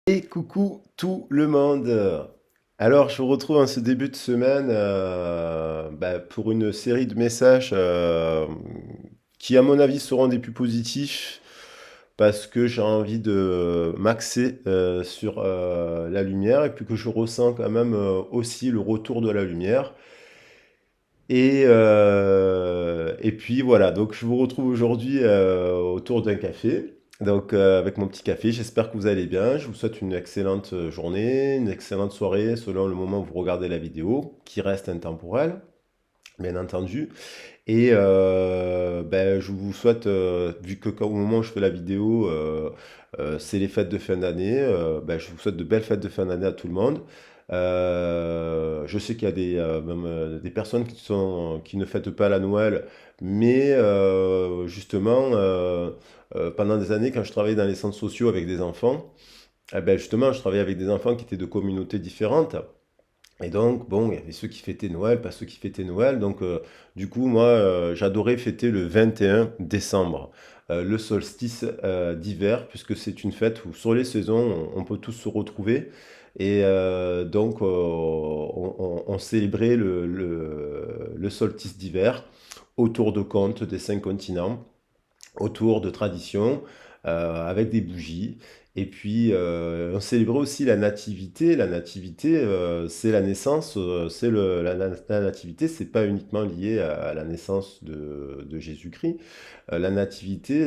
Et coucou tout le monde. Alors, je vous retrouve en ce début de semaine pour une série de messages qui, à mon avis, seront des plus positifs parce que j'ai envie de m'axer sur la lumière et puis que je ressens quand même aussi le retour de la lumière. Et puis voilà, donc je vous retrouve aujourd'hui autour d'un café, donc avec mon petit café. J'espère que vous allez bien. Je vous souhaite une excellente journée, une excellente soirée selon le moment où vous regardez la vidéo, qui reste intemporelle, bien entendu. Et je vous souhaite, vu que au moment où je fais la vidéo, c'est les fêtes de fin d'année, je vous souhaite de belles fêtes de fin d'année à tout le monde. Je sais qu'il y a des personnes qui ne fêtent pas la Noël, mais justement, pendant des années, quand je travaillais dans les centres sociaux avec des enfants, justement, je travaillais avec des enfants qui étaient de communautés différentes. Et donc, bon, il y avait ceux qui fêtaient Noël, pas ceux qui fêtaient Noël. Donc, du coup, moi, j'adorais fêter le 21 décembre, le solstice d'hiver, puisque c'est une fête où, sur les saisons, on peut tous se retrouver. Et donc, on célébrait le solstice d'hiver autour de contes des cinq continents, autour de traditions, avec des bougies. Et puis, on célébrait aussi la nativité. La nativité, c'est la naissance, la nativité, c'est pas uniquement lié à la naissance de Jésus-Christ. La nativité,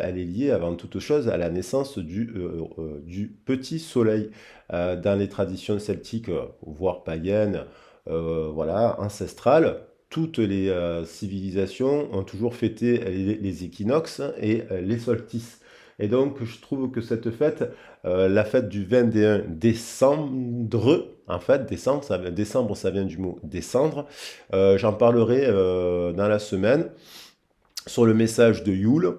elle est liée avant toute chose à la naissance du petit soleil. Dans les traditions celtiques, voire païennes, voilà, ancestrales, toutes les civilisations ont toujours fêté les équinoxes et les solstices. Et donc, je trouve que cette fête, la fête du 21 décembre, en fait, décembre, ça vient du mot descendre. J'en parlerai dans la semaine sur le message de Yule,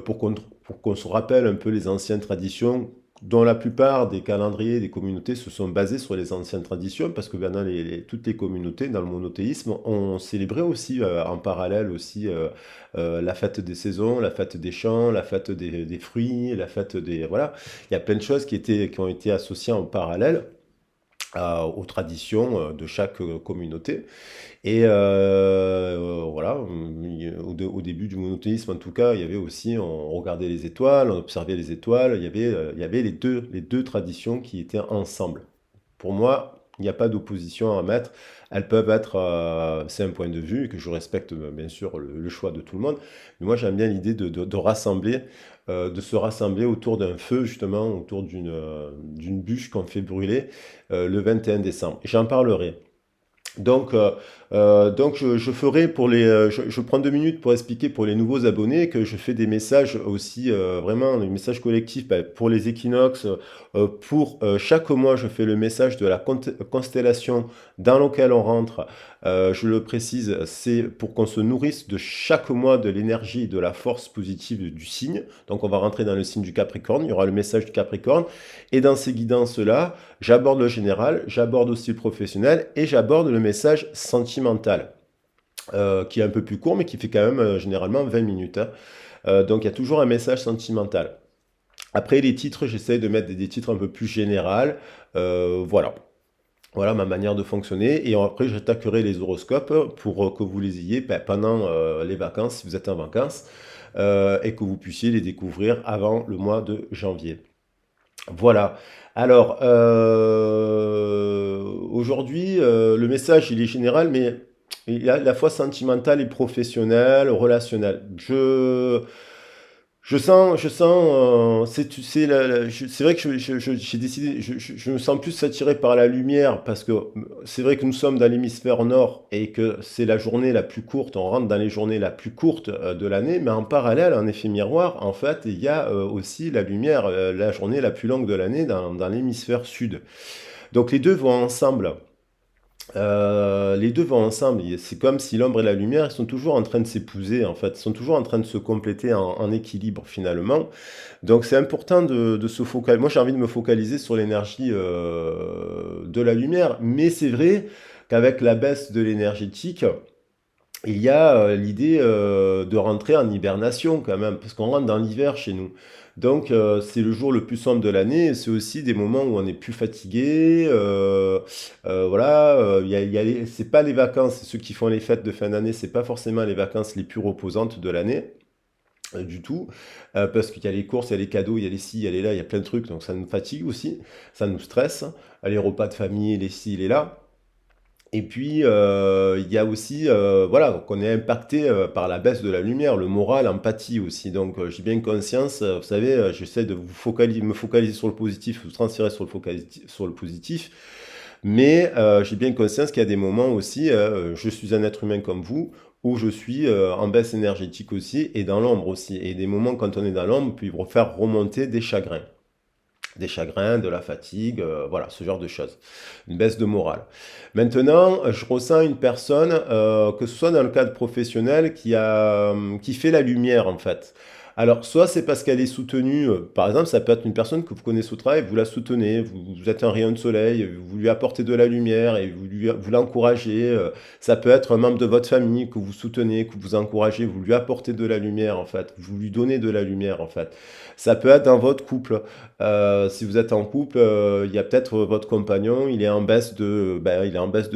pour qu'on se rappelle un peu les anciennes traditions, dont la plupart des calendriers des communautés se sont basés sur les anciennes traditions, parce que maintenant toutes les communautés dans le monothéisme ont célébré aussi en parallèle aussi la fête des saisons, la fête des champs, la fête des fruits, la fête des... Voilà, il y a plein de choses qui ont été associées en parallèle aux traditions de chaque communauté. Et voilà, au début du monothéisme, en tout cas, il y avait aussi, on regardait les étoiles, on observait les étoiles, il y avait les deux traditions qui étaient ensemble. Pour moi, il n'y a pas d'opposition à mettre. Elles peuvent être, c'est un point de vue, et que je respecte bien sûr le choix de tout le monde, mais moi j'aime bien l'idée de rassembler, de se rassembler autour d'un feu, justement, autour d'une bûche qu'on fait brûler le 21 décembre. J'en parlerai. Donc, je ferai pour je prends 2 minutes pour expliquer pour les nouveaux abonnés que je fais des messages aussi, vraiment des messages collectifs pour les équinoxes. Pour chaque mois, je fais le message de la constellation dans lequel on rentre. Je le précise, c'est pour qu'on se nourrisse de chaque mois de l'énergie et de la force positive du signe. Donc, on va rentrer dans le signe du Capricorne. Il y aura le message du Capricorne. Et dans ces guidances-là, j'aborde le général, j'aborde aussi le professionnel et j'aborde le message sentimental, qui est un peu plus court, mais qui fait quand même généralement 20 minutes, hein. Donc il y a toujours un message sentimental. Après les titres, j'essaie de mettre des titres un peu plus généraux. Voilà. Voilà ma manière de fonctionner. Et après, j'attaquerai les horoscopes pour que vous les ayez pendant les vacances, si vous êtes en vacances, et que vous puissiez les découvrir avant le mois de janvier. Voilà. Alors, aujourd'hui, le message, il est général, mais il y a la fois sentimental et professionnel, relationnel. Je sens, c'est vrai que j'ai décidé, je me sens plus attiré par la lumière parce que c'est vrai que nous sommes dans l'hémisphère nord et que c'est la journée la plus courte, on rentre dans les journées la plus courte de l'année, mais en parallèle, en effet miroir, en fait, il y a aussi la lumière, la journée la plus longue de l'année dans l'hémisphère sud. Donc les deux vont ensemble. Les deux vont ensemble. C'est comme si l'ombre et la lumière, ils sont toujours en train de s'épouser, en fait. Ils sont toujours en train de se compléter en équilibre, finalement. Donc, c'est important de se focaliser. Moi, j'ai envie de me focaliser sur l'énergie de la lumière. Mais c'est vrai qu'avec la baisse de l'énergétique, il y a l'idée de rentrer en hibernation, quand même. Parce qu'on rentre dans l'hiver chez nous. Donc, c'est le jour le plus sombre de l'année et c'est aussi des moments où on est plus fatigué. Voilà, c'est pas les vacances, ceux qui font les fêtes de fin d'année, c'est pas forcément les vacances les plus reposantes de l'année. Du tout, parce qu'il y a les courses, il y a les cadeaux, il y a les ci, il y a les là, il y a plein de trucs, donc ça nous fatigue aussi, ça nous stresse. Les repas de famille, les ci, les là. Et puis, il y a aussi, voilà, qu'on est impacté par la baisse de la lumière, le moral empathie aussi. Donc, j'ai bien conscience, vous savez, j'essaie de me focaliser sur le positif, vous transférer sur le positif. Mais j'ai bien conscience qu'il y a des moments aussi, je suis un être humain comme vous, où je suis en baisse énergétique aussi, et dans l'ombre aussi. Et des moments, quand on est dans l'ombre, puis faire remonter des chagrins. Des chagrins, de la fatigue, voilà, ce genre de choses. Une baisse de morale. Maintenant, je ressens une personne, que ce soit dans le cadre professionnel, qui fait la lumière en fait. Alors, soit c'est parce qu'elle est soutenue, par exemple, ça peut être une personne que vous connaissez au travail, vous la soutenez, vous êtes un rayon de soleil, vous lui apportez de la lumière et vous l'encouragez. Ça peut être un membre de votre famille que vous soutenez, que vous encouragez, vous lui apportez de la lumière en fait, vous lui donnez de la lumière en fait. Ça peut être dans votre couple. Si vous êtes en couple, il y a peut-être votre compagnon, il est en baisse de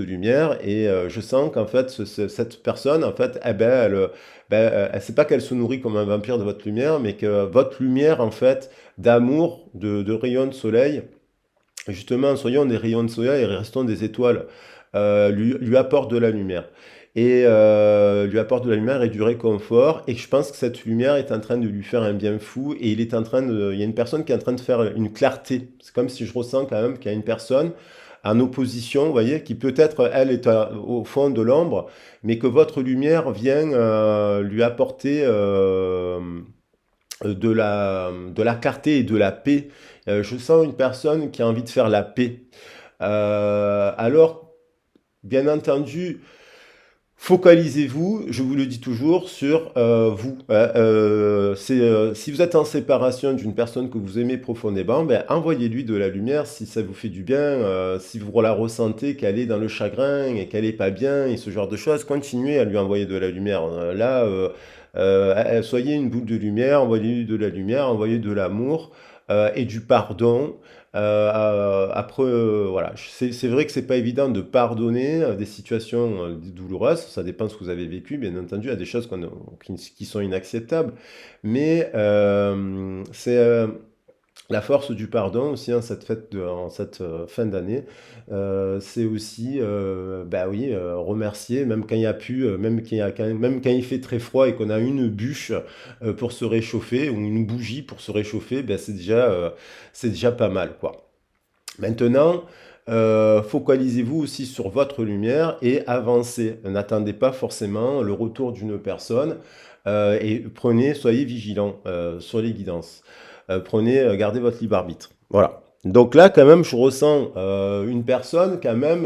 lumière et je sens qu'en fait, cette personne, en fait, eh ben, elle sait pas qu'elle se nourrit comme un vampire de votre lumière, mais que votre lumière, en fait, d'amour, de rayons de soleil, justement, soyons des rayons de soleil et restons des étoiles, lui apporte de la lumière. Et lui apporte de la lumière et du réconfort. Et je pense que cette lumière est en train de lui faire un bien fou. Et il y a une personne qui est en train de faire une clarté. C'est comme si je ressens quand même qu'il y a une personne en opposition, vous voyez, qui peut-être, elle, est au fond de l'ombre, mais que votre lumière vient lui apporter de la clarté et de la paix. Je sens une personne qui a envie de faire la paix. Alors, bien entendu, focalisez-vous, je vous le dis toujours, sur vous. Si vous êtes en séparation d'une personne que vous aimez profondément, ben, envoyez-lui de la lumière si ça vous fait du bien, si vous la ressentez qu'elle est dans le chagrin et qu'elle est pas bien et ce genre de choses, continuez à lui envoyer de la lumière. Soyez une boule de lumière, envoyez-lui de la lumière, envoyez de l'amour et du pardon. Après, voilà, c'est vrai que c'est pas évident de pardonner des situations douloureuses, ça dépend de ce que vous avez vécu, bien entendu, il y a des choses qui sont inacceptables, mais c'est la force du pardon aussi en cette fin d'année, c'est aussi, bah oui, remercier, même quand il y a pu, même quand il fait très froid et qu'on a une bûche pour se réchauffer ou une bougie pour se réchauffer, ben c'est déjà pas mal, quoi. Maintenant, focalisez-vous aussi sur votre lumière et avancez. N'attendez pas forcément le retour d'une personne et soyez vigilant sur les guidances. Gardez votre libre arbitre. Voilà. Donc là, quand même, je ressens une personne quand même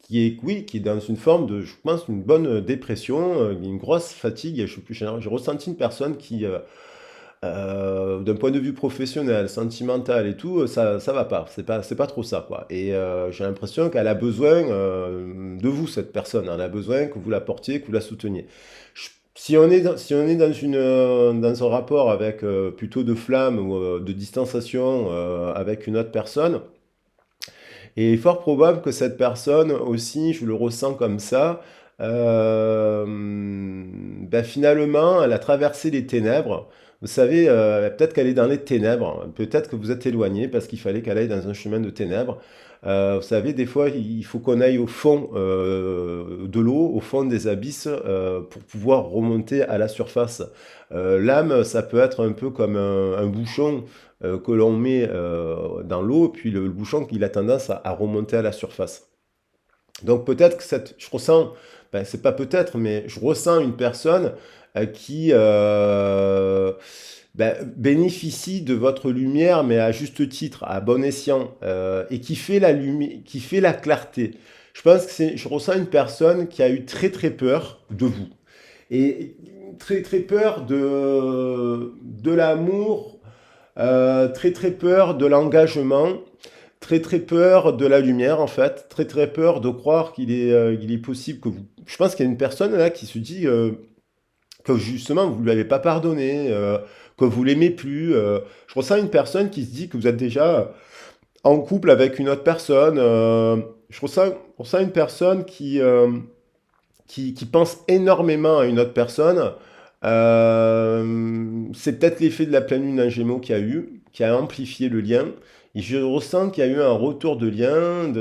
oui, qui est dans une forme de, je pense, une bonne dépression, une grosse fatigue. Je suis plus général. J'ai ressenti une personne d'un point de vue professionnel, sentimental et tout, ça va pas. C'est pas trop ça, quoi. Et j'ai l'impression qu'elle a besoin de vous, cette personne. Elle a besoin que vous la portiez, que vous la souteniez. Si on est dans un rapport avec plutôt de flamme ou de distanciation avec une autre personne, et il est fort probable que cette personne aussi, je le ressens comme ça, ben finalement, elle a traversé les ténèbres. Vous savez, peut-être qu'elle est dans les ténèbres, peut-être que vous êtes éloigné parce qu'il fallait qu'elle aille dans un chemin de ténèbres. Vous savez, des fois, il faut qu'on aille au fond de l'eau, au fond des abysses, pour pouvoir remonter à la surface. L'âme, ça peut être un peu comme un bouchon que l'on met dans l'eau, puis le bouchon, il a tendance à remonter à la surface. Donc peut-être que je ressens, ben, c'est pas peut-être, mais je ressens une personne qui ben, bénéficie de votre lumière, mais à juste titre, à bon escient, et qui fait la lumière, qui fait la clarté. Je pense que je ressens une personne qui a eu très très peur de vous et très très peur de l'amour, très très peur de l'engagement, très très peur de la lumière en fait, très très peur de croire il est possible que vous. Je pense qu'il y a une personne là qui se dit que justement vous ne lui avez pas pardonné, que vous l'aimez plus. Je ressens une personne qui se dit que vous êtes déjà en couple avec une autre personne. Je ressens une personne qui pense énormément à une autre personne. C'est peut-être l'effet de la pleine lune en Gémeaux qu'il y a eu, qui a amplifié le lien. Et je ressens qu'il y a eu un retour de lien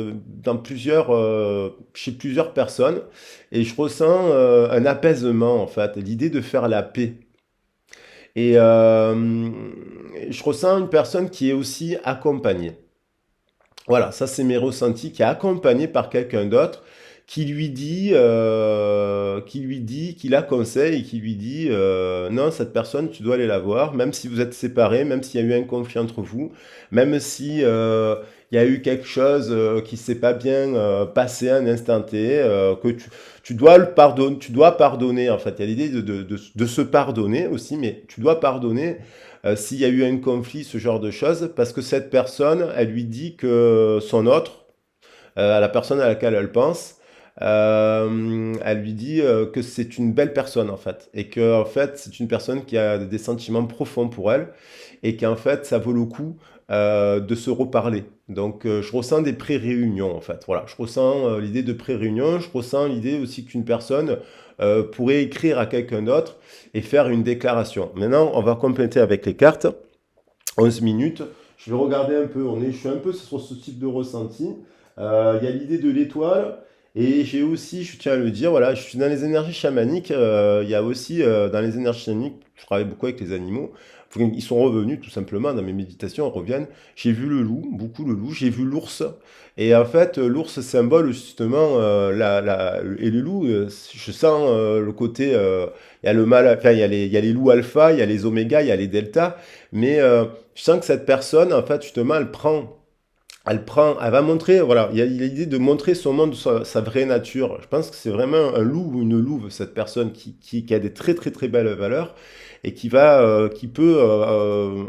chez plusieurs personnes. Et je ressens un apaisement, en fait, l'idée de faire la paix. Et je ressens une personne qui est aussi accompagnée. Voilà, ça c'est mes ressentis, qui est accompagné par quelqu'un d'autre qui la conseille et qui lui dit non, cette personne, tu dois aller la voir, même si vous êtes séparés, même s'il y a eu un conflit entre vous, même si il y a eu quelque chose qui s'est pas bien passé à un instant T, tu dois le pardonner, tu dois pardonner en fait. Il y a l'idée de se pardonner aussi, mais tu dois pardonner s'il y a eu un conflit, ce genre de choses, parce que cette personne, elle lui dit que son autre, à la personne à laquelle elle pense, elle lui dit que c'est une belle personne en fait, et que en fait c'est une personne qui a des sentiments profonds pour elle, et qu'en fait ça vaut le coup de se reparler. Donc je ressens des pré-réunions en fait. Voilà, je ressens l'idée de pré-réunion, je ressens l'idée aussi qu'une personne pourrait écrire à quelqu'un d'autre et faire une déclaration. Maintenant, on va compléter avec les cartes. 11 minutes. Je vais regarder un peu. Je suis un peu sur ce type de ressenti. Il y a l'idée de l'étoile. Et j'ai aussi, je tiens à le dire, voilà, je suis dans les énergies chamaniques. Il y a aussi dans les énergies chamaniques, je travaille beaucoup avec les animaux. Ils sont revenus tout simplement dans mes méditations, ils reviennent. J'ai vu le loup, beaucoup le loup. J'ai vu l'ours. Et en fait, l'ours symbole justement et le loup, je sens le côté, il y a le mal, enfin, il y a les loups alpha, il y a les oméga, il y a les delta. Mais je sens que cette personne, en fait, justement, elle va montrer, voilà, il y a l'idée de montrer son monde, sa vraie nature. Je pense que c'est vraiment un loup ou une louve, cette personne qui a des très très très belles valeurs et qui peut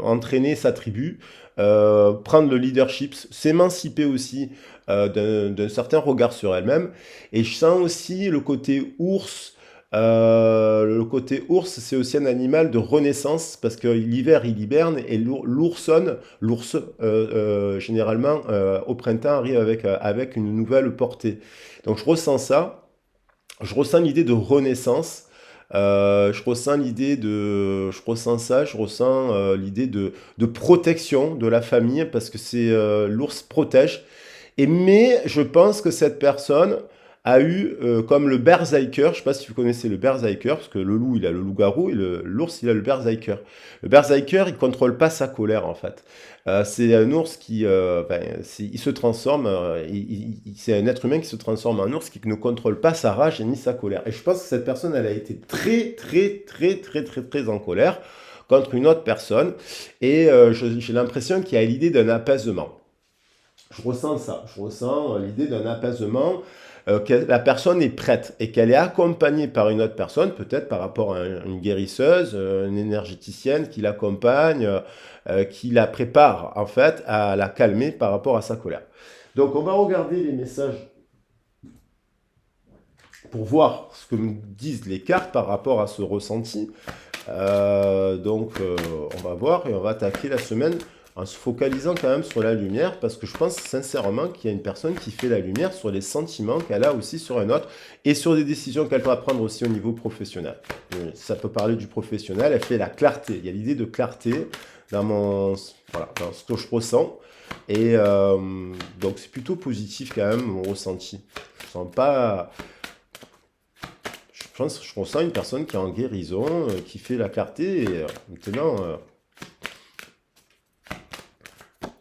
entraîner sa tribu, prendre le leadership, s'émanciper aussi d'un certain regard sur elle-même. Et je sens aussi le côté ours. Le côté ours, c'est aussi un animal de renaissance parce que l'hiver il hiberne et l'ours généralement au printemps arrive avec une nouvelle portée. Donc je ressens ça, je ressens l'idée de renaissance. Je ressens ça, je ressens l'idée de protection de la famille parce que c'est l'ours protège. Mais je pense que cette personne a eu comme le berserker, je ne sais pas si vous connaissez le berserker, parce que le loup il a le loup-garou et l'ours il a le berserker. Le berserker il contrôle pas sa colère en fait. C'est un ours il se transforme, c'est un être humain qui se transforme en ours qui ne contrôle pas sa rage ni sa colère. Et je pense que cette personne elle a été très très très très très très en colère contre une autre personne et j'ai l'impression qu'il y a l'idée d'un apaisement. Je ressens ça, je ressens l'idée d'un apaisement, que la personne est prête et qu'elle est accompagnée par une autre personne, peut-être par rapport à une guérisseuse, une énergéticienne qui l'accompagne, qui la prépare en fait à la calmer par rapport à sa colère. Donc on va regarder les messages pour voir ce que me disent les cartes par rapport à ce ressenti. On va voir et on va attaquer la semaine en se focalisant quand même sur la lumière, parce que je pense sincèrement qu'il y a une personne qui fait la lumière sur les sentiments qu'elle a aussi sur un autre, et sur des décisions qu'elle va prendre aussi au niveau professionnel. Ça peut parler du professionnel, elle fait la clarté, il y a l'idée de clarté voilà, dans ce que je ressens, et donc c'est plutôt positif quand même mon ressenti. Je sens pas... Je ressens une personne qui est en guérison, qui fait la clarté, et maintenant...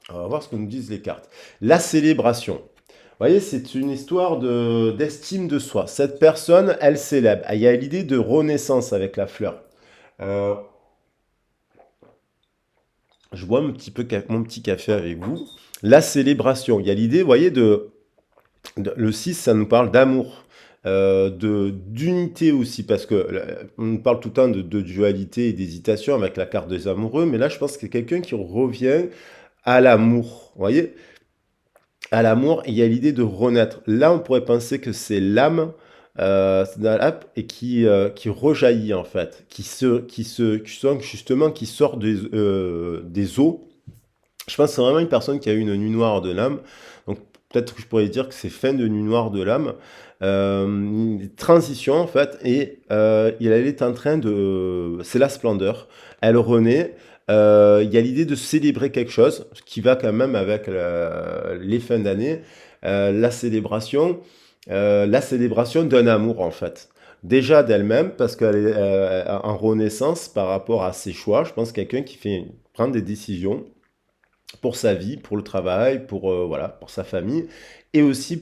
on va voir ce que nous disent les cartes. La célébration. Vous voyez, c'est une histoire d'estime de soi. Cette personne, elle célèbre. Il y a l'idée de renaissance avec la fleur. Euh, je bois mon petit café avec vous. La célébration. Il y a l'idée, vous voyez, le 6, ça nous parle d'amour. D'unité aussi, parce que on nous parle tout le temps de dualité et d'hésitation avec la carte des amoureux, mais là je pense qu'il y a quelqu'un qui revient à l'amour. Vous voyez, à l'amour, il y a l'idée de renaître. Là, on pourrait penser que c'est l'âme C'est dans l'app et qui rejaillit en fait, justement, qui sort des eaux. Je pense que c'est vraiment une personne qui a eu une nuit noire de l'âme. Donc peut-être que je pourrais dire que c'est fin de nuit noire de l'âme. Une transition en fait. Et elle est en train de... C'est la splendeur. Elle renaît. Il y a l'idée de célébrer quelque chose, ce qui va quand même avec les fins d'année. La célébration d'un amour en fait. Déjà d'elle-même, parce qu'elle est en renaissance par rapport à ses choix. Je pense quelqu'un qui prend des décisions pour sa vie, pour le travail, voilà, pour sa famille, et aussi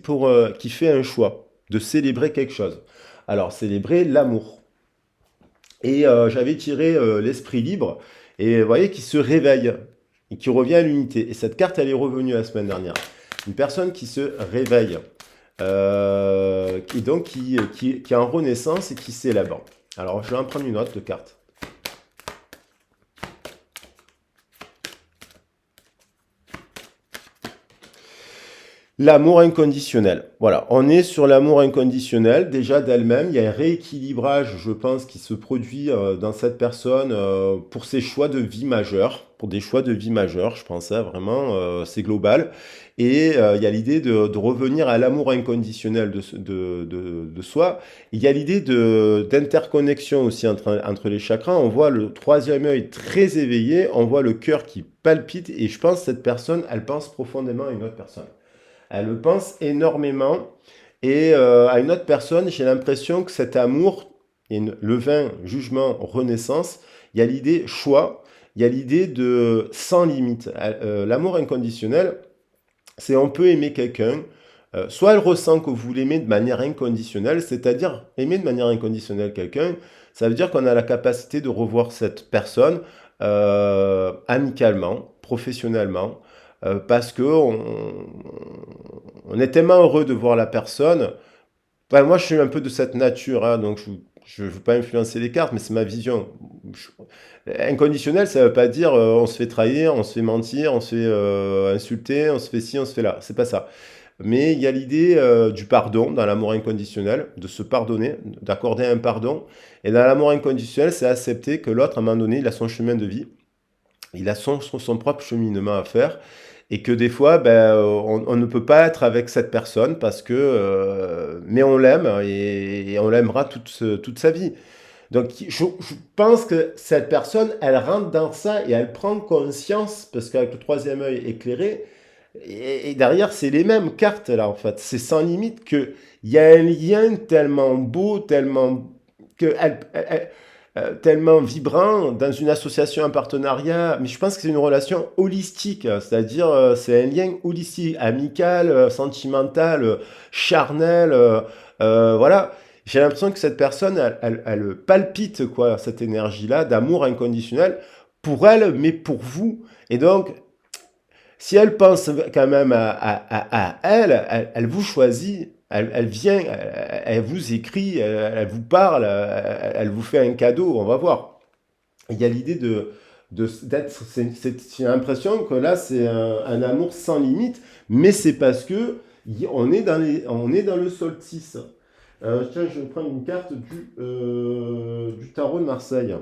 qui fait un choix de célébrer quelque chose. Alors, célébrer l'amour. Et j'avais tiré l'esprit libre, et vous voyez, qui se réveille, et qui revient à l'unité. Et cette carte, elle est revenue la semaine dernière. Une personne qui se réveille, et donc qui est en renaissance et qui célèbre. Alors, je vais en prendre une autre carte. L'amour inconditionnel. Voilà, on est sur l'amour inconditionnel, déjà d'elle-même. Il y a un rééquilibrage, je pense, qui se produit dans cette personne pour ses choix de vie majeurs, pour des choix de vie majeurs, je pense, hein, vraiment, c'est global. Et il y a l'idée de revenir à l'amour inconditionnel de soi. Il y a l'idée d'interconnexion aussi entre les chakras. On voit le troisième œil très éveillé, on voit le cœur qui palpite, et je pense que cette personne, elle pense profondément à une autre personne. Elle le pense énormément. Et à une autre personne, j'ai l'impression que cet amour, le vin, jugement, renaissance, il y a l'idée choix, il y a l'idée de sans limite. L'amour inconditionnel, c'est on peut aimer quelqu'un, soit elle ressent que vous l'aimez de manière inconditionnelle, c'est-à-dire aimer de manière inconditionnelle quelqu'un, ça veut dire qu'on a la capacité de revoir cette personne amicalement, professionnellement, parce que on est tellement heureux de voir la personne. Enfin, moi, je suis un peu de cette nature, hein, donc je ne veux pas influencer les cartes, mais c'est ma vision. Inconditionnel, ça ne veut pas dire on se fait trahir, on se fait mentir, on se fait insulter, on se fait ci, on se fait là. C'est pas ça. Mais il y a l'idée du pardon dans l'amour inconditionnel, de se pardonner, d'accorder un pardon. Et dans l'amour inconditionnel, c'est accepter que l'autre, à un moment donné, il a son chemin de vie, il a son propre cheminement à faire, et que des fois, ben, on ne peut pas être avec cette personne parce que, mais on l'aime et on l'aimera toute sa vie. Donc, je pense que cette personne, elle rentre dans ça et elle prend conscience, parce qu'avec le troisième œil éclairé, et derrière, c'est les mêmes cartes là, en fait. C'est sans limite qu'il y a un lien tellement beau, tellement vibrant dans une association, un partenariat. Mais je pense que c'est une relation holistique, c'est-à-dire c'est un lien holistique, amical, sentimental, charnel. Voilà. J'ai l'impression que cette personne, elle palpite quoi, cette énergie-là d'amour inconditionnel pour elle, mais pour vous. Et donc, si elle pense quand même à elle vous choisit, elle vient, elle vous écrit, elle vous parle, elle vous fait un cadeau, on va voir. Il y a l'idée d'être, j'ai l'impression que là c'est un amour sans limite, mais c'est parce que on est dans le solstice. Tiens, je vais prendre une carte du tarot de Marseille,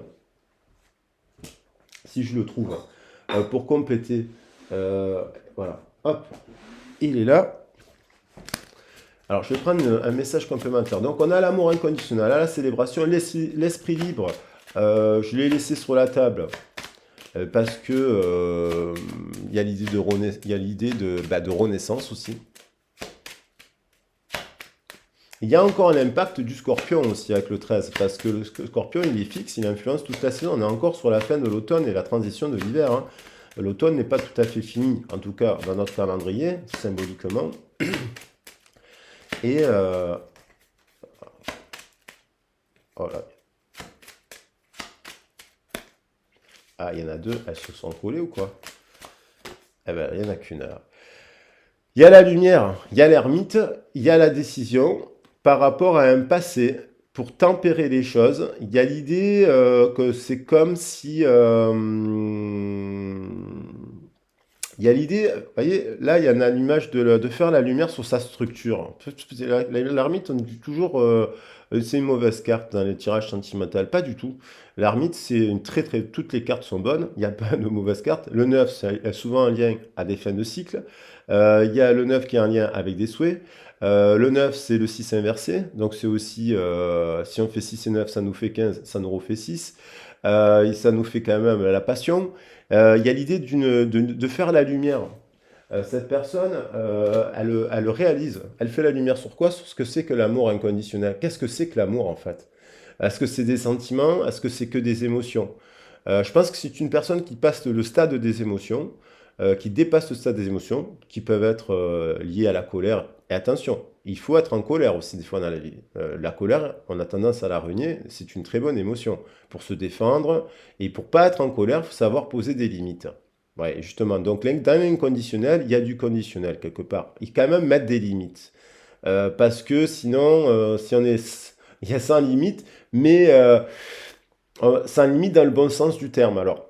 si je le trouve, pour compléter. Euh, voilà, hop, il est là. Alors, je vais prendre un message complémentaire. Donc, on a l'amour inconditionnel, à la célébration, l'esprit libre. Je l'ai laissé sur la table parce que il y a l'idée de renaissance aussi. Il y a encore un impact du scorpion aussi avec le 13, parce que le scorpion, il est fixe, il influence toute la saison. On est encore sur la fin de l'automne et la transition de l'hiver, hein. L'automne n'est pas tout à fait fini, en tout cas dans notre calendrier, symboliquement. Et oh là. Ah, il y en a deux, elles se sont collées ou quoi? Eh ben, il n'y en a qu'une. Il y a la lumière, il y a l'ermite, il y a la décision par rapport à un passé. Pour tempérer les choses, il y a l'idée que c'est comme si Il y a l'idée, vous voyez, là, il y en a l'image de faire la lumière sur sa structure. L'ermite, on dit toujours, c'est une mauvaise carte dans les tirages sentimentaux. Pas du tout. L'ermite, c'est une toutes les cartes sont bonnes. Il n'y a pas de mauvaise carte. Le 9, c'est souvent un lien à des fins de cycle. Il y a le 9 qui est un lien avec des souhaits. Le 9, c'est le 6 inversé. Donc, c'est aussi, si on fait 6 et 9, ça nous fait 15, ça nous refait 6. Et ça nous fait quand même la passion. Il y a l'idée de faire la lumière. Cette personne, elle le réalise. Elle fait la lumière sur quoi? Sur ce que c'est que l'amour inconditionnel. Qu'est-ce que c'est que l'amour en fait? Est-ce que c'est des sentiments? Est-ce que c'est que des émotions? Je pense que c'est une personne qui passe le stade des émotions, qui dépasse le stade des émotions, qui peuvent être liées à la colère. Et attention, il faut être en colère aussi des fois dans la vie. La colère, on a tendance à la renier, c'est une très bonne émotion pour se défendre. Et pour pas être en colère, il faut savoir poser des limites. Ouais, justement. Donc dans l'inconditionnel, il y a du conditionnel quelque part. Il faut quand même mettre des limites. Parce que sinon, si on est... Il y a sans limite, mais sans limite dans le bon sens du terme. Alors,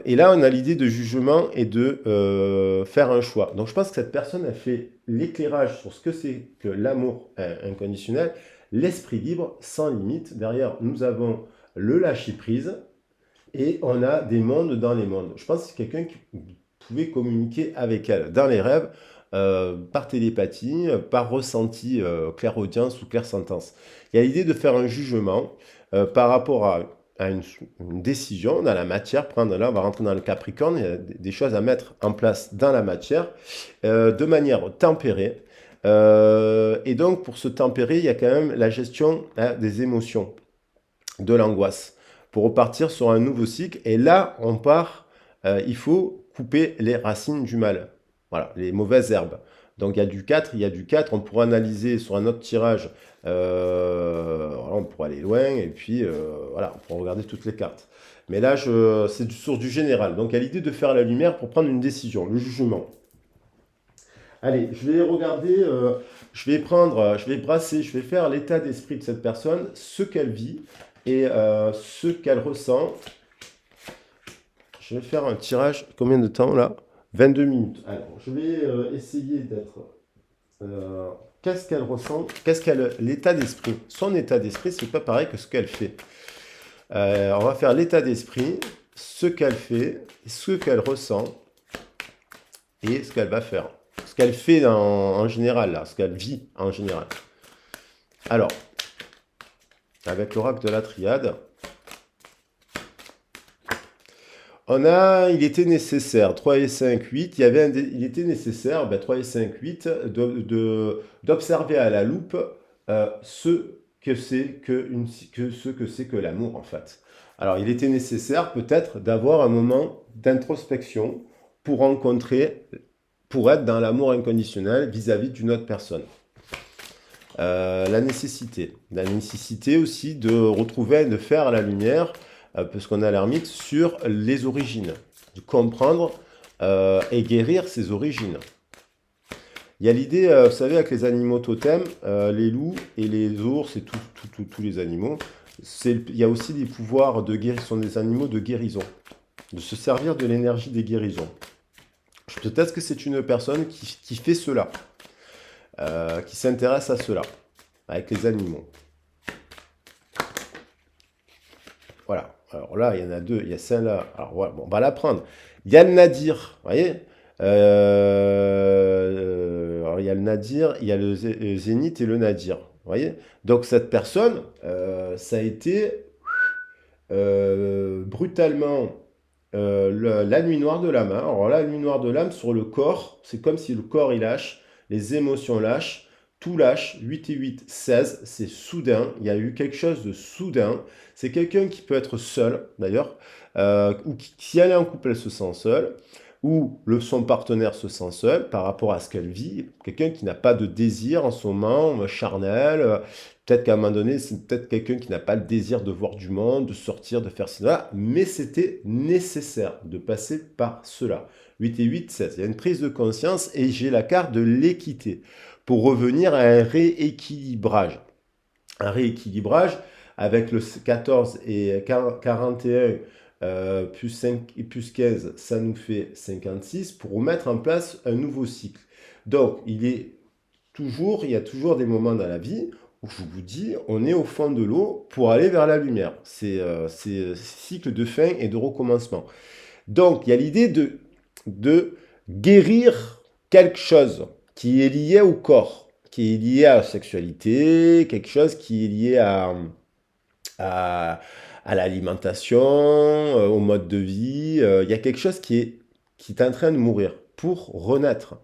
et là, on a l'idée de jugement et de faire un choix. Donc, je pense que cette personne a fait l'éclairage sur ce que c'est que l'amour inconditionnel, l'esprit libre, sans limite. Derrière, nous avons le lâcher-prise et on a des mondes dans les mondes. Je pense que c'est quelqu'un qui pouvait communiquer avec elle dans les rêves, par télépathie, par ressenti, clairaudience ou clairsentence. Il y a l'idée de faire un jugement par rapport à une décision dans la matière. Là, on va rentrer dans le Capricorne, il y a des choses à mettre en place dans la matière de manière tempérée. Et donc, pour se tempérer, il y a quand même la gestion des émotions, de l'angoisse, pour repartir sur un nouveau cycle. Et là, on part, il faut couper les racines du mal. Voilà, les mauvaises herbes. Donc il y a du 4, il y a du 4. On pourra analyser sur un autre tirage. Voilà, on pourra aller loin. Et puis, voilà, on pourra regarder toutes les cartes. Mais là, c'est sur du général. Donc il y a l'idée de faire la lumière pour prendre une décision, le jugement. Allez, je vais regarder, je vais brasser, je vais faire l'état d'esprit de cette personne, ce qu'elle vit et ce qu'elle ressent. Je vais faire un tirage, combien de temps là? 22 minutes. Alors, je vais essayer d'être... qu'est-ce qu'elle ressent? L'état d'esprit. Son état d'esprit, c'est pas pareil que ce qu'elle fait. On va faire l'état d'esprit, ce qu'elle fait, ce qu'elle ressent et ce qu'elle va faire. Ce qu'elle fait en général, là, ce qu'elle vit en général. Alors, avec l'oracle de la triade, il était nécessaire, 3 et 5, 8, il était nécessaire, 3 et 5, 8, d'observer à la loupe ce que c'est que l'amour, en fait. Alors, il était nécessaire peut-être d'avoir un moment d'introspection pour être dans l'amour inconditionnel vis-à-vis d'une autre personne. La nécessité aussi de faire la lumière, parce qu'on a l'ermite, sur les origines, de comprendre et guérir ses origines. Il y a l'idée, vous savez, avec les animaux totems, les loups et les ours et tous les animaux, il y a aussi des pouvoirs de guérison, sont des animaux de guérison, de se servir de l'énergie des guérisons. Peut-être que c'est une personne qui fait cela, qui s'intéresse à cela, avec les animaux. Voilà. Alors là, il y en a deux. Il y a celle-là. Alors voilà, bon, on va la prendre. Il y a le nadir, vous voyez. Alors il y a le nadir, il y a le zénith et le nadir. Vous voyez. Donc cette personne, ça a été brutalement la nuit noire de l'âme. Alors là, la nuit noire de l'âme sur le corps, c'est comme si le corps il lâche, les émotions lâchent, tout lâche. 8 et 8, 16, c'est soudain. Il y a eu quelque chose de soudain. C'est quelqu'un qui peut être seul, d'ailleurs, ou si elle est en couple, elle se sent seule, ou son partenaire se sent seul par rapport à ce qu'elle vit. Quelqu'un qui n'a pas de désir en ce moment, charnel. Peut-être qu'à un moment donné, c'est peut-être quelqu'un qui n'a pas le désir de voir du monde, de sortir, de faire cela, mais c'était nécessaire de passer par cela. 8 et 8, 16. Il y a une prise de conscience et j'ai la carte de l'équité pour revenir à un rééquilibrage. Un rééquilibrage avec le 14 et 41 plus 5 et plus 15, ça nous fait 56 pour remettre en place un nouveau cycle. Donc, il y a toujours des moments dans la vie où je vous dis, on est au fond de l'eau pour aller vers la lumière. C'est cycle de fin et de recommencement. Donc, il y a l'idée de guérir quelque chose qui est lié au corps, qui est lié à la sexualité, quelque chose qui est lié à, à l'alimentation, au mode de vie. Il y a quelque chose qui est en train de mourir pour renaître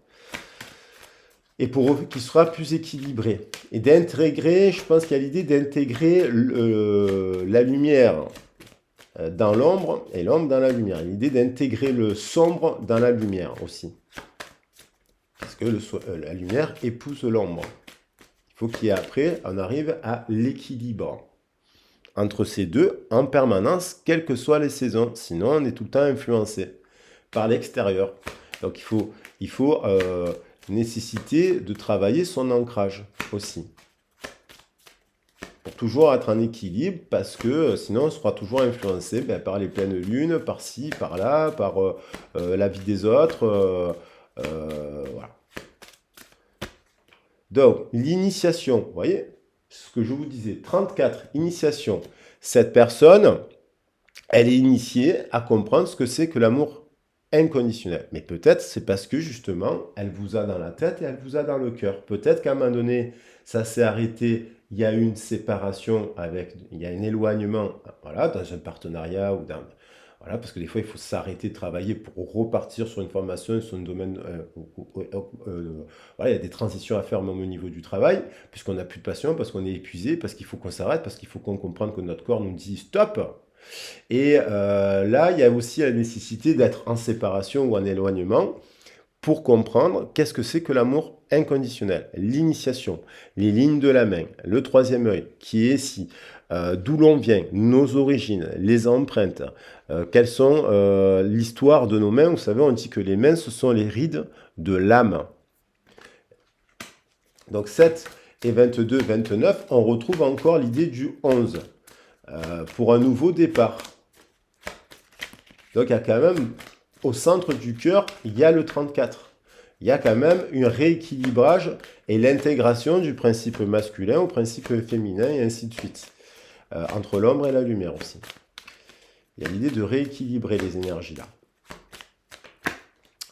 et qui sera plus équilibré. Et d'intégrer, je pense qu'il y a l'idée d'intégrer la lumière dans l'ombre et l'ombre dans la lumière. L'idée d'intégrer le sombre dans la lumière aussi. Parce que la lumière épouse l'ombre. Il faut qu'après, on arrive à l'équilibre entre ces deux en permanence, quelles que soient les saisons. Sinon, on est tout le temps influencé par l'extérieur. Donc, il faut nécessiter de travailler son ancrage aussi. Pour toujours être en équilibre, parce que sinon on sera toujours influencé par les pleines lunes, par ci, par là, par la vie des autres. Voilà. Donc, l'initiation, vous voyez, ce que je vous disais, 34, initiation. Cette personne, elle est initiée à comprendre ce que c'est que l'amour inconditionnel. Mais peut-être c'est parce que justement, elle vous a dans la tête et elle vous a dans le cœur. Peut-être qu'à un moment donné, ça s'est arrêté, il y a eu une séparation, il y a un éloignement, voilà, dans un partenariat ou dans... Voilà, parce que des fois, il faut s'arrêter de travailler pour repartir sur une formation, sur un domaine... voilà, il y a des transitions à faire même au niveau du travail, puisqu'on n'a plus de passion, parce qu'on est épuisé, parce qu'il faut qu'on s'arrête, parce qu'il faut qu'on comprenne que notre corps nous dit stop. Et là, il y a aussi la nécessité d'être en séparation ou en éloignement pour comprendre qu'est-ce que c'est que l'amour inconditionnel, l'initiation, les lignes de la main, le troisième œil, qui est ici, d'où l'on vient, nos origines, les empreintes, quelles sont l'histoire de nos mains. Vous savez, on dit que les mains, ce sont les rides de l'âme. Donc 7 et 22, 29, on retrouve encore l'idée du 11. Pour un nouveau départ. Donc il y a quand même, au centre du cœur, il y a le 34. Il y a quand même un rééquilibrage et l'intégration du principe masculin au principe féminin et ainsi de suite. Entre l'ombre et la lumière aussi. Il y a l'idée de rééquilibrer les énergies là.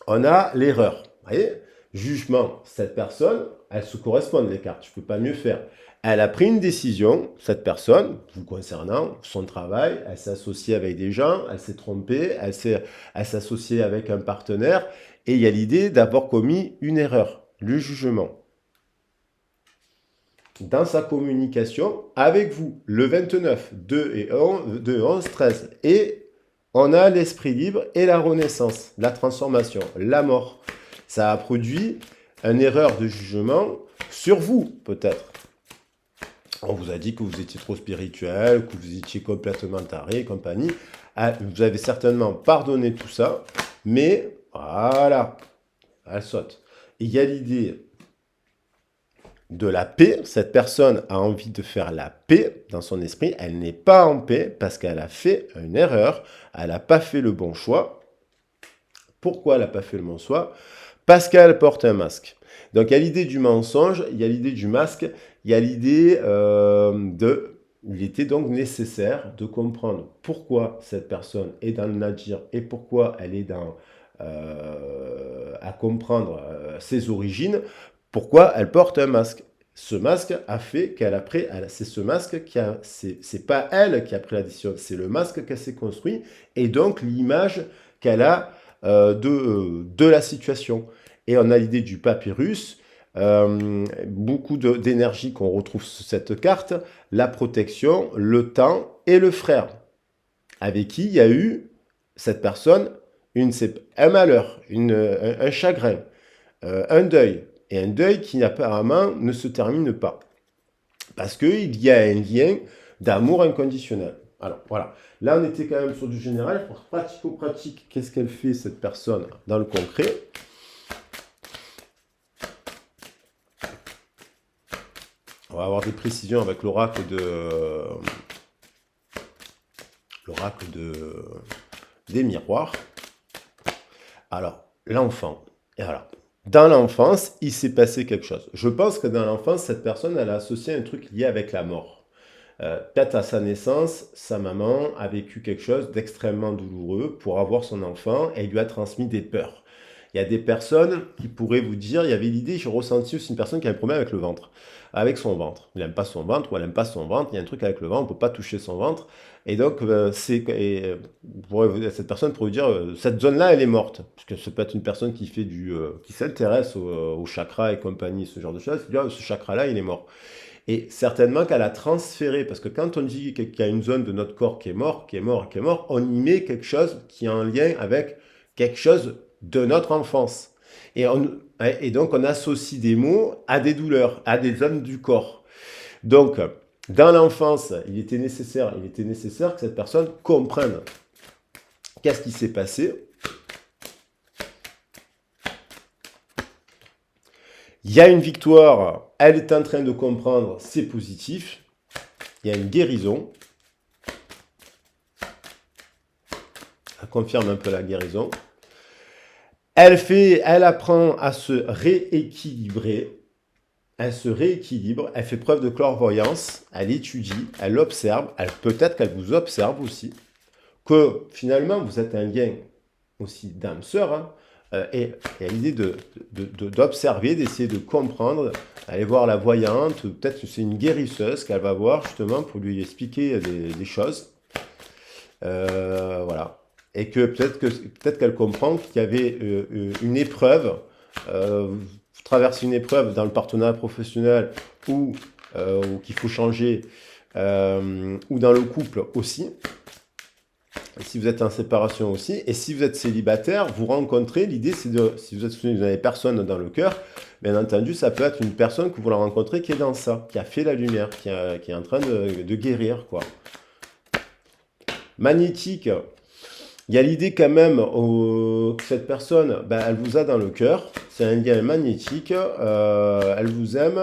On a l'erreur. Vous voyez, jugement, cette personne, elles se correspondent les cartes, je ne peux pas mieux faire. Elle a pris une décision, cette personne, vous concernant, son travail, elle s'est associée avec des gens, elle s'est trompée, elle s'est associée avec un partenaire, et il y a l'idée d'avoir commis une erreur, le jugement. Dans sa communication avec vous, le 29, 2 et 11, 2, 11, 13, et on a l'esprit libre et la renaissance, la transformation, la mort. Ça a produit une erreur de jugement sur vous, peut-être. On vous a dit que vous étiez trop spirituel, que vous étiez complètement taré et compagnie. Vous avez certainement pardonné tout ça, mais voilà, elle saute. Il y a l'idée de la paix. Cette personne a envie de faire la paix dans son esprit. Elle n'est pas en paix parce qu'elle a fait une erreur. Elle n'a pas fait le bon choix. Pourquoi elle n'a pas fait le bon choix? Parce qu'elle porte un masque. Donc, il y a l'idée du mensonge, il y a l'idée du masque, il y a l'idée il était donc nécessaire de comprendre pourquoi cette personne est dans le nadir et pourquoi elle est à comprendre ses origines, pourquoi elle porte un masque. Ce masque a fait qu'elle a pris, c'est ce masque c'est pas elle qui a pris la décision, c'est le masque qu'elle s'est construit et donc l'image qu'elle a de la situation. Et on a l'idée du papyrus, beaucoup d'énergie qu'on retrouve sur cette carte, la protection, le temps et le frère, avec qui il y a eu, cette personne, un malheur, un chagrin, un deuil, et un deuil qui apparemment ne se termine pas, parce qu'il y a un lien d'amour inconditionnel. Alors voilà, là on était quand même sur du général, pour pratico-pratique, qu'est-ce qu'elle fait cette personne dans le concret? On va avoir des précisions avec l'oracle l'oracle des miroirs. Alors, l'enfant. Et alors, dans l'enfance, il s'est passé quelque chose. Je pense que dans l'enfance, cette personne, elle a associé un truc lié avec la mort. Peut-être à sa naissance, sa maman a vécu quelque chose d'extrêmement douloureux pour avoir son enfant et lui a transmis des peurs. Il y a des personnes qui pourraient vous dire, il y avait l'idée, j'ai ressenti aussi une personne qui avait un problème avec le ventre, avec son ventre. Il n'aime pas son ventre ou elle n'aime pas son ventre, il y a un truc avec le ventre, on ne peut pas toucher son ventre. Et donc, cette personne pourrait vous dire, cette zone-là, elle est morte. Parce que ça peut être une personne qui fait qui s'intéresse au chakra et compagnie, ce genre de choses. Il dit, ah, ce chakra-là, il est mort. Et certainement qu'elle a transféré, parce que quand on dit qu'il y a une zone de notre corps qui est mort, qui est mort, qui est mort, on y met quelque chose qui est en lien avec quelque chose de notre enfance. Et donc on associe des mots à des douleurs, à des zones du corps. Donc, dans l'enfance, il était nécessaire que cette personne comprenne qu'est-ce qui s'est passé. Il y a une victoire, elle est en train de comprendre, c'est positif. Il y a une guérison. Ça confirme un peu la guérison. Elle apprend à se rééquilibrer. Elle se rééquilibre, elle fait preuve de clairvoyance, elle étudie, elle observe, peut-être qu'elle vous observe aussi, que finalement vous êtes un lien aussi d'âme-sœur, hein, et il y a l'idée d'observer, d'essayer de comprendre, aller voir la voyante, peut-être que c'est une guérisseuse qu'elle va voir justement pour lui expliquer des choses. Voilà. Et que peut-être qu'elle comprend qu'il y avait une épreuve, vous traversez une épreuve dans le partenariat professionnel ou qu'il faut changer, ou dans le couple aussi. Si vous êtes en séparation aussi, et si vous êtes célibataire, vous rencontrez, l'idée c'est si vous n'avez personne dans le cœur, bien entendu, ça peut être une personne que vous la rencontrez qui est dans ça, qui a fait la lumière, qui est en train de guérir, quoi. Magnétique, il y a l'idée quand même que cette personne, elle vous a dans le cœur, c'est un lien magnétique, elle vous aime,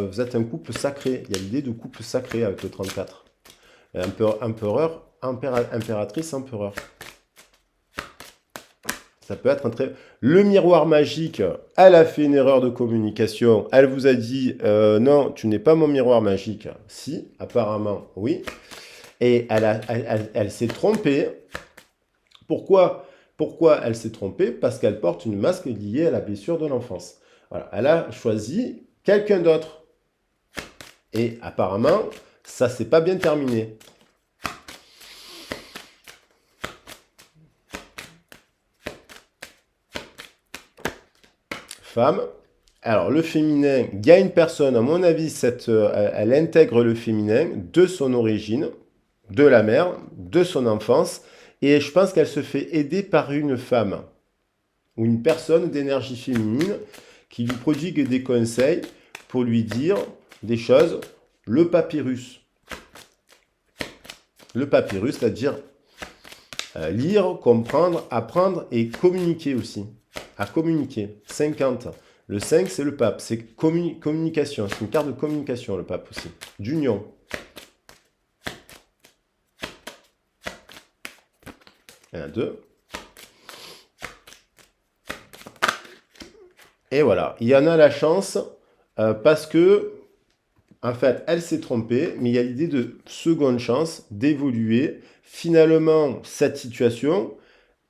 vous êtes un couple sacré, il y a l'idée de couple sacré avec le 34. Empereur, impératrice, empereur. Ça peut être un très... Le miroir magique, elle a fait une erreur de communication. Elle vous a dit, non, tu n'es pas mon miroir magique. Si, apparemment, oui. Et elle s'est trompée. Pourquoi elle s'est trompée? Parce qu'elle porte une masque liée à la blessure de l'enfance. Voilà. Elle a choisi quelqu'un d'autre. Et apparemment, ça s'est pas bien terminé. Femme. Alors, le féminin, il y a une personne, à mon avis, elle intègre le féminin de son origine, de la mère, de son enfance, et je pense qu'elle se fait aider par une femme ou une personne d'énergie féminine qui lui prodigue des conseils pour lui dire des choses. Le papyrus. Le papyrus, c'est-à-dire lire, comprendre, apprendre et communiquer aussi. À communiquer. 50. Le 5, c'est le pape. C'est communication. C'est une carte de communication, le pape aussi. D'union. Il y en a 2. Et voilà. Il y en a la chance parce que, en fait, elle s'est trompée, mais il y a l'idée de seconde chance, d'évoluer. Finalement, cette situation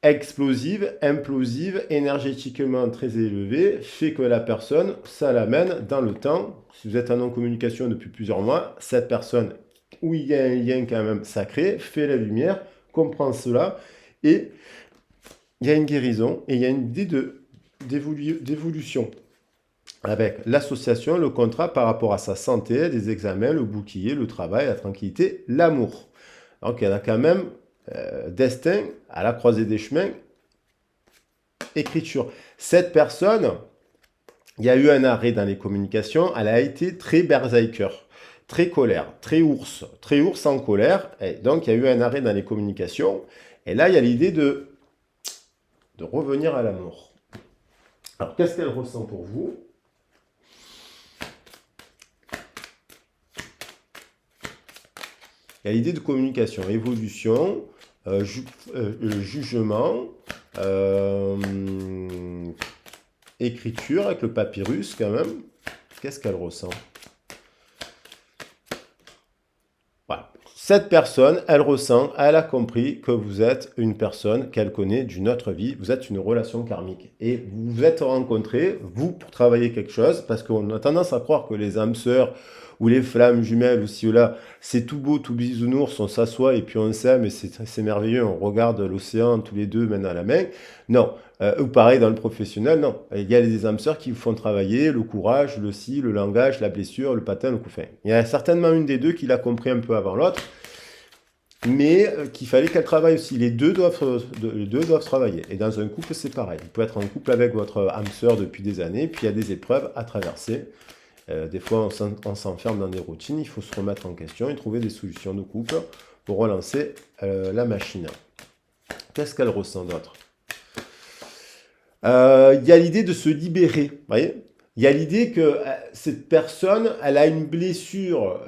explosive, implosive, énergétiquement très élevée, fait que la personne, ça l'amène dans le temps. Si vous êtes en non-communication depuis plusieurs mois, cette personne, où il y a un lien quand même sacré, fait la lumière, comprend cela, et il y a une guérison, et il y a une idée d'évolution avec l'association, le contrat par rapport à sa santé, des examens, le bouclier, le travail, la tranquillité, l'amour. Donc il y en a quand même destin, à la croisée des chemins, écriture. Cette personne, il y a eu un arrêt dans les communications, elle a été très berserker, très colère, très ours en colère, et donc il y a eu un arrêt dans les communications, et là il y a l'idée de revenir à l'amour. Alors qu'est-ce qu'elle ressent pour vous? Il y a l'idée de communication, évolution, jugement, euh, écriture avec le papyrus quand même. Qu'est-ce qu'elle ressent? Voilà. Cette personne, elle ressent, elle a compris que vous êtes une personne qu'elle connaît d'une autre vie. Vous êtes une relation karmique. Et vous vous êtes rencontrés, vous, pour travailler quelque chose, parce qu'on a tendance à croire que les âmes sœurs ou les flammes jumelles ou ci ou là, c'est tout beau, tout bisounours, on s'assoit et puis on s'aime et c'est merveilleux, on regarde l'océan tous les deux main dans la main. Non. Ou pareil dans le professionnel, non. Il y a des âmes sœurs qui vous font travailler le courage, le si, le langage, la blessure, le patin, le coup. Enfin, il y a certainement une des deux qui l'a compris un peu avant l'autre, mais qu'il fallait qu'elle travaille aussi. Les deux doivent travailler. Et dans un couple, c'est pareil. Vous pouvez être en couple avec votre âme sœur depuis des années, puis il y a des épreuves à traverser. Des fois, on s'enferme dans des routines, il faut se remettre en question et trouver des solutions de couple pour relancer la machine. Qu'est-ce qu'elle ressent d'autre? Il y a l'idée de se libérer, vous voyez? Il y a l'idée que cette personne, elle a une blessure,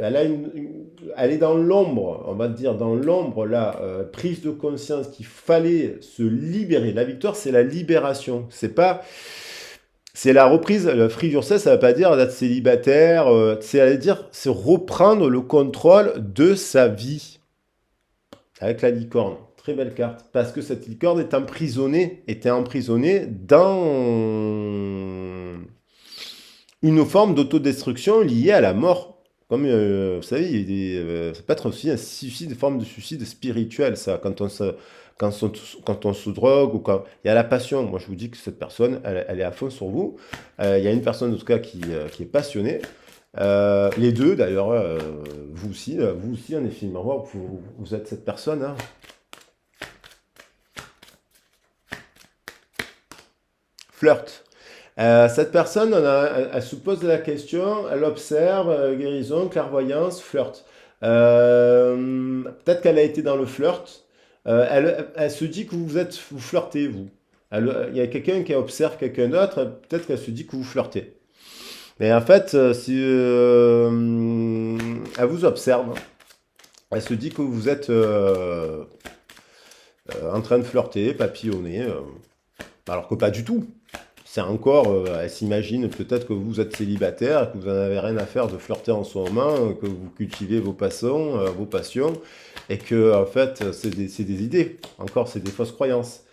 elle est dans l'ombre, on va dire dans l'ombre, là, prise de conscience qu'il fallait se libérer. La victoire, c'est la libération. C'est la reprise, le free yourself, ça ne veut pas dire d'être célibataire, c'est reprendre le contrôle de sa vie. Avec la licorne. Très belle carte. Parce que cette licorne était emprisonnée dans une forme d'autodestruction liée à la mort. Comme, vous savez, ça peut être aussi une forme de suicide spirituel, ça, quand on se drogue ou quand il y a la passion. Moi, je vous dis que cette personne, elle est à fond sur vous. Il y a une personne, en tout cas, qui est passionnée. Les deux, d'ailleurs, vous aussi, en effet, vous êtes cette personne, hein. Flirt. Cette personne, elle se pose la question, elle observe, guérison, clairvoyance, flirt. Peut-être qu'elle a été dans le flirt. Elle se dit que vous flirtez, vous. Il y a quelqu'un qui observe quelqu'un d'autre, peut-être qu'elle se dit que vous flirtez. Mais en fait, si elle vous observe, elle se dit que vous êtes en train de flirter, papillonner, alors que pas du tout. C'est encore, elle s'imagine peut-être que vous êtes célibataire, que vous n'en avez rien à faire de flirter en ce moment, que vous cultivez vos passions, et que en fait, c'est des idées. Encore, c'est des fausses croyances.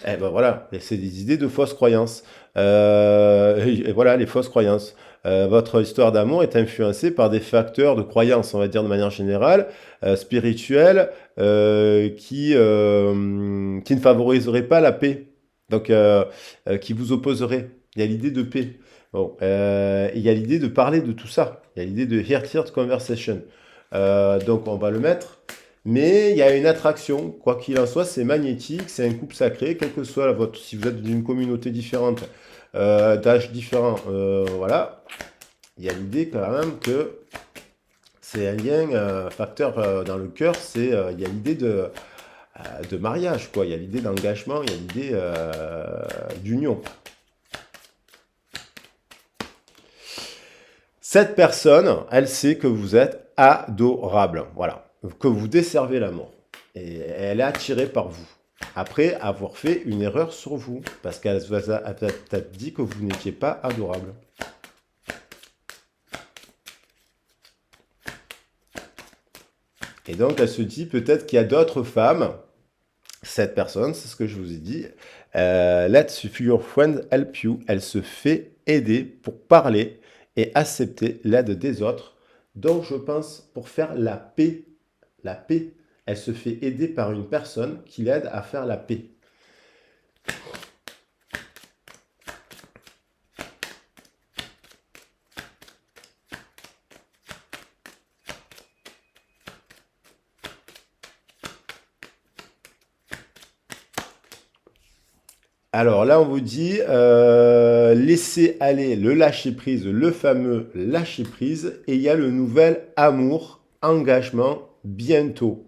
Eh ben voilà, c'est des idées de fausses croyances. Et voilà, les fausses croyances. Votre histoire d'amour est influencée par des facteurs de croyances, on va dire de manière générale, spirituelle, qui ne favoriseraient pas la paix. Donc, qui vous opposeraient. Il y a l'idée de paix. Bon, il y a l'idée de parler de tout ça. Il y a l'idée de heart conversation. Donc, on va le mettre. Mais il y a une attraction, quoi qu'il en soit, c'est magnétique, c'est un couple sacré, quel que soit si vous êtes d'une communauté différente, d'âge différent, voilà. Il y a l'idée quand même que c'est un lien, facteur dans le cœur, il y a l'idée de mariage, quoi. Il y a l'idée d'engagement, il y a l'idée d'union. Cette personne, elle sait que vous êtes adorable, voilà, que vous desservez l'amour. Et elle est attirée par vous. Après avoir fait une erreur sur vous, parce qu'elle a peut-être dit que vous n'étiez pas adorable. Et donc, elle se dit peut-être qu'il y a d'autres femmes. Cette personne, c'est ce que je vous ai dit. Let your friend help you. Elle se fait aider pour parler et accepter l'aide des autres. Donc, je pense pour faire la paix. La paix. Elle se fait aider par une personne qui l'aide à faire la paix. Alors là, on vous dit, laissez aller le lâcher-prise, le fameux lâcher-prise, et il y a le nouvel amour, engagement, bientôt.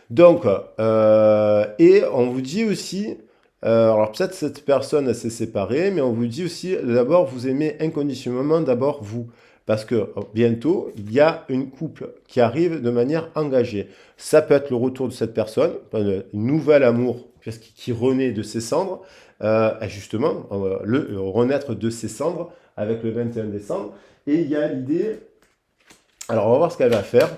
Donc, et on vous dit aussi, alors peut-être cette personne s'est séparée, mais on vous dit aussi, d'abord, vous aimez inconditionnellement d'abord vous. parce que bientôt, il y a une couple qui arrive de manière engagée. Ça peut être le retour de cette personne, un nouvel amour qui renaît de ses cendres, et justement, le renaître de ses cendres avec le 21 décembre. Et il y a l'idée, alors on va voir ce qu'elle va faire,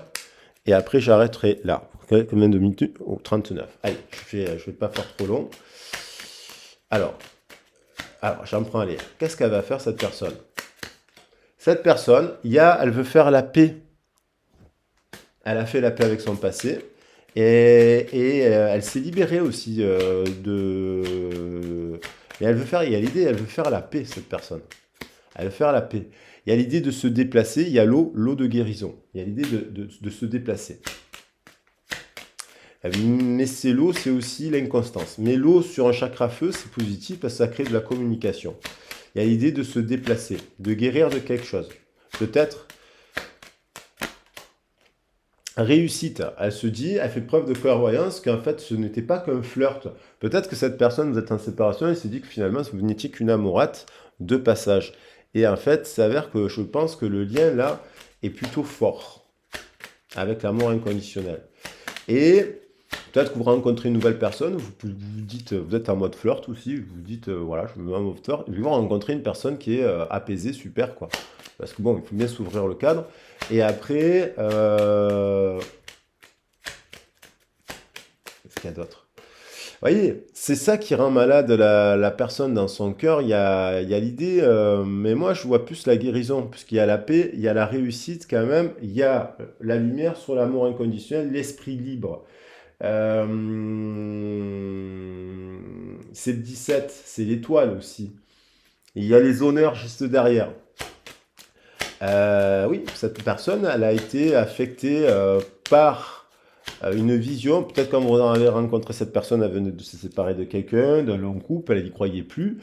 et après j'arrêterai là. Combien de minutes? Oh, 39. Allez, je vais pas faire trop long. Alors j'en prends un lire. Qu'est-ce qu'elle va faire, cette personne? Cette personne, elle veut faire la paix. Elle a fait la paix avec son passé. Et elle s'est libérée aussi de... Et il y a l'idée, elle veut faire la paix, cette personne. Elle veut faire la paix. Il y a l'idée de se déplacer, il y a l'eau de guérison. Il y a l'idée de se déplacer. Mais c'est l'eau, c'est aussi l'inconstance. Mais l'eau sur un chakra feu, c'est positif parce que ça crée de la communication. Il y a l'idée de se déplacer, de guérir de quelque chose. Peut-être réussite. Elle se dit, elle fait preuve de clairvoyance qu'en fait, ce n'était pas qu'un flirt. Peut-être que cette personne, vous êtes en séparation, elle s'est dit que finalement, vous n'étiez qu'une amourate de passage. Et en fait, ça s'avère que je pense que le lien là est plutôt fort avec l'amour inconditionnel. Et peut-être que vous rencontrez une nouvelle personne, vous dites, vous êtes en mode flirt aussi, vous vous dites, voilà, je me mets en mode flirt, et puis vous rencontrez une personne qui est apaisée, super, quoi. Parce que bon, il faut bien s'ouvrir le cadre. Et après, qu'est-ce qu'il y a d'autre? Vous voyez, c'est ça qui rend malade la personne dans son cœur. Il y a l'idée, mais moi je vois plus la guérison, puisqu'il y a la paix, il y a la réussite quand même, il y a la lumière sur l'amour inconditionnel, l'esprit libre. Euh, c'est le 17, c'est l'étoile aussi. Et il y a les honneurs juste derrière. Oui, cette personne, elle a été affectée par une vision. Peut-être quand vous avez rencontré cette personne, elle venait de se séparer de quelqu'un, d'un long couple, elle n'y croyait plus.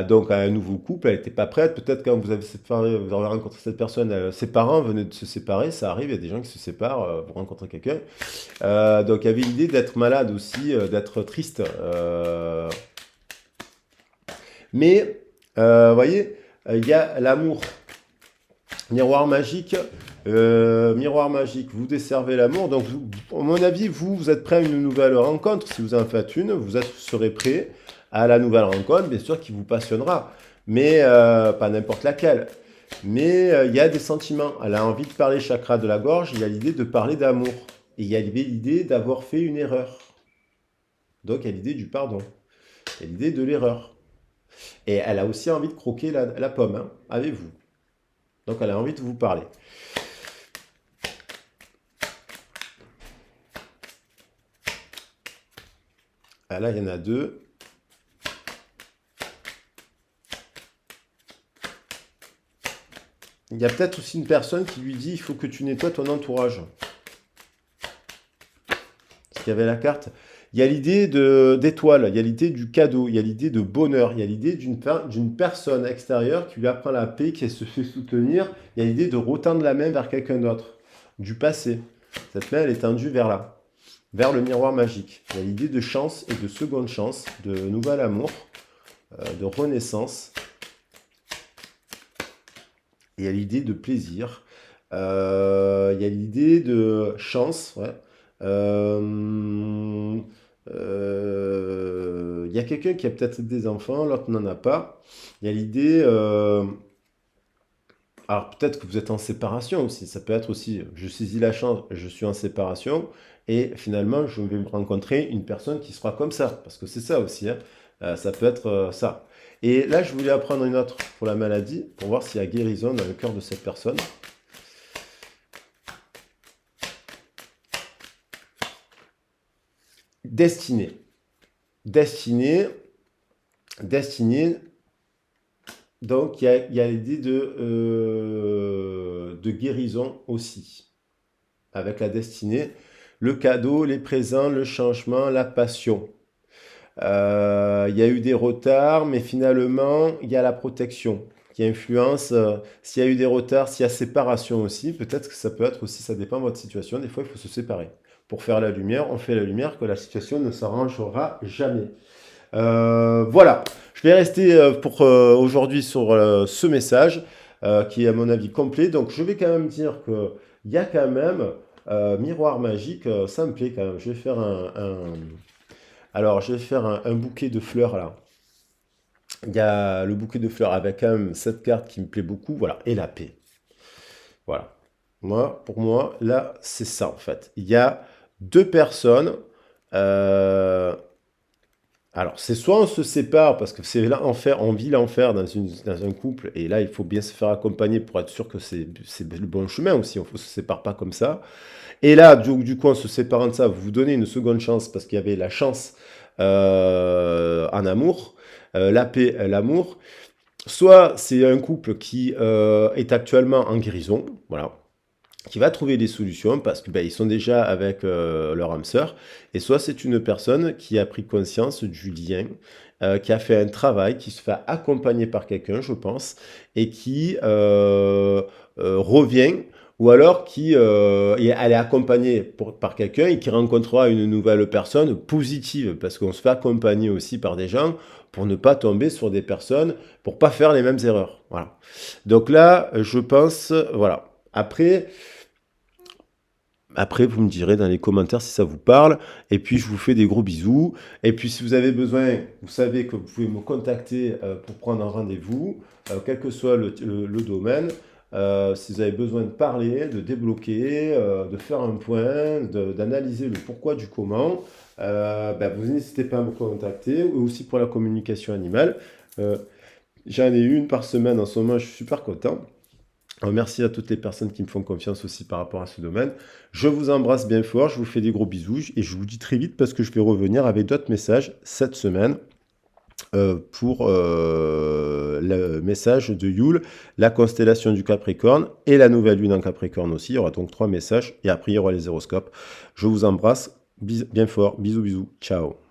Donc à un nouveau couple, elle n'était pas prête. Peut-être quand vous avez rencontré cette personne, ses parents venaient de se séparer. Ça arrive, il y a des gens qui se séparent pour rencontrer quelqu'un. Donc il y avait l'idée d'être malade aussi, d'être triste. Mais, vous voyez, il y a l'amour. Miroir magique, vous desservez l'amour. Donc, à mon avis, vous êtes prêt à une nouvelle rencontre. Si vous en faites une, serez prêt à la nouvelle rencontre, bien sûr, qui vous passionnera. Mais pas n'importe laquelle. Mais il y a des sentiments. Elle a envie de parler chakra de la gorge. Il y a l'idée de parler d'amour. Et il y a l'idée d'avoir fait une erreur. Donc, il y a l'idée du pardon. Il y a l'idée de l'erreur. Et elle a aussi envie de croquer la pomme, hein, avec vous. Donc, elle a envie de vous parler. Ah, là, il y en a deux. Il y a peut-être aussi une personne qui lui dit, il faut que tu nettoies ton entourage. Parce qu'il y avait la carte. Il y a l'idée d'étoile, il y a l'idée du cadeau, il y a l'idée de bonheur, il y a l'idée d'une personne extérieure qui lui apprend la paix, qui se fait soutenir. Il y a l'idée de retendre la main vers quelqu'un d'autre, du passé. Cette main, elle est tendue vers là, vers le miroir magique. Il y a l'idée de chance et de seconde chance, de nouvel amour, de renaissance. Il y a l'idée de plaisir. Il y a l'idée de chance, ouais. Il y a quelqu'un qui a peut-être des enfants, l'autre n'en a pas. Il y a l'idée... alors peut-être que vous êtes en séparation aussi. Ça peut être aussi, je saisis la chance, je suis en séparation. Et finalement, je vais rencontrer une personne qui sera comme ça. Parce que c'est ça aussi, hein. Ça peut être ça. Et là, je voulais apprendre une autre pour la maladie, pour voir s'il y a guérison dans le cœur de cette personne. Destinée. Destinée. Donc, il y a l'idée de guérison aussi, avec la destinée. Le cadeau, les présents, le changement, la passion. Il y a eu des retards, mais finalement, il y a la protection qui influence. S'il y a eu des retards, s'il y a séparation aussi, peut-être que ça peut être aussi, ça dépend de votre situation. Des fois, il faut se séparer. Pour faire la lumière, on fait la lumière, que la situation ne s'arrangera jamais. Voilà, je vais rester pour aujourd'hui sur ce message. qui est à mon avis complet. Donc je vais quand même dire que il y a quand même miroir magique, ça me plaît quand même. Je vais faire alors je vais faire un bouquet de fleurs là. Il y a le bouquet de fleurs avec quand même cette carte qui me plaît beaucoup, voilà, et la paix. Voilà. Pour moi, là, c'est ça en fait. Il y a deux personnes. euh, alors, c'est soit on se sépare parce que c'est l'enfer, on vit l'enfer dans un couple, et là, il faut bien se faire accompagner pour être sûr que c'est le bon chemin aussi. On ne se sépare pas comme ça. Et là, du coup, en se séparant de ça, vous vous donnez une seconde chance parce qu'il y avait la chance en amour, la paix, l'amour. Soit c'est un couple qui est actuellement en guérison, voilà, qui va trouver des solutions parce que ben, ils sont déjà avec leur âme sœur, et soit c'est une personne qui a pris conscience du lien, qui a fait un travail, qui se fait accompagner par quelqu'un, je pense, et qui revient, ou alors elle est accompagnée par quelqu'un et qui rencontrera une nouvelle personne positive, parce qu'on se fait accompagner aussi par des gens pour ne pas tomber sur des personnes, pour pas faire les mêmes erreurs. Voilà. Donc là, je pense, voilà. Après, vous me direz dans les commentaires si ça vous parle. Et puis, je vous fais des gros bisous. Et puis, si vous avez besoin, vous savez que vous pouvez me contacter pour prendre un rendez-vous, quel que soit le domaine. Si vous avez besoin de parler, de débloquer, de faire un point, d'analyser le pourquoi du comment, ben, vous n'hésitez pas à me contacter. Ou aussi pour la communication animale. Euh, J'en ai une par semaine en ce moment, je suis super content. Alors, merci à toutes les personnes qui me font confiance aussi par rapport à ce domaine. Je vous embrasse bien fort, je vous fais des gros bisous et je vous dis très vite parce que je vais revenir avec d'autres messages cette semaine pour le message de Yule, la constellation du Capricorne et la nouvelle lune en Capricorne aussi. Il y aura donc 3 messages et après il y aura les horoscopes. Je vous embrasse bien fort, bisous bisous, ciao.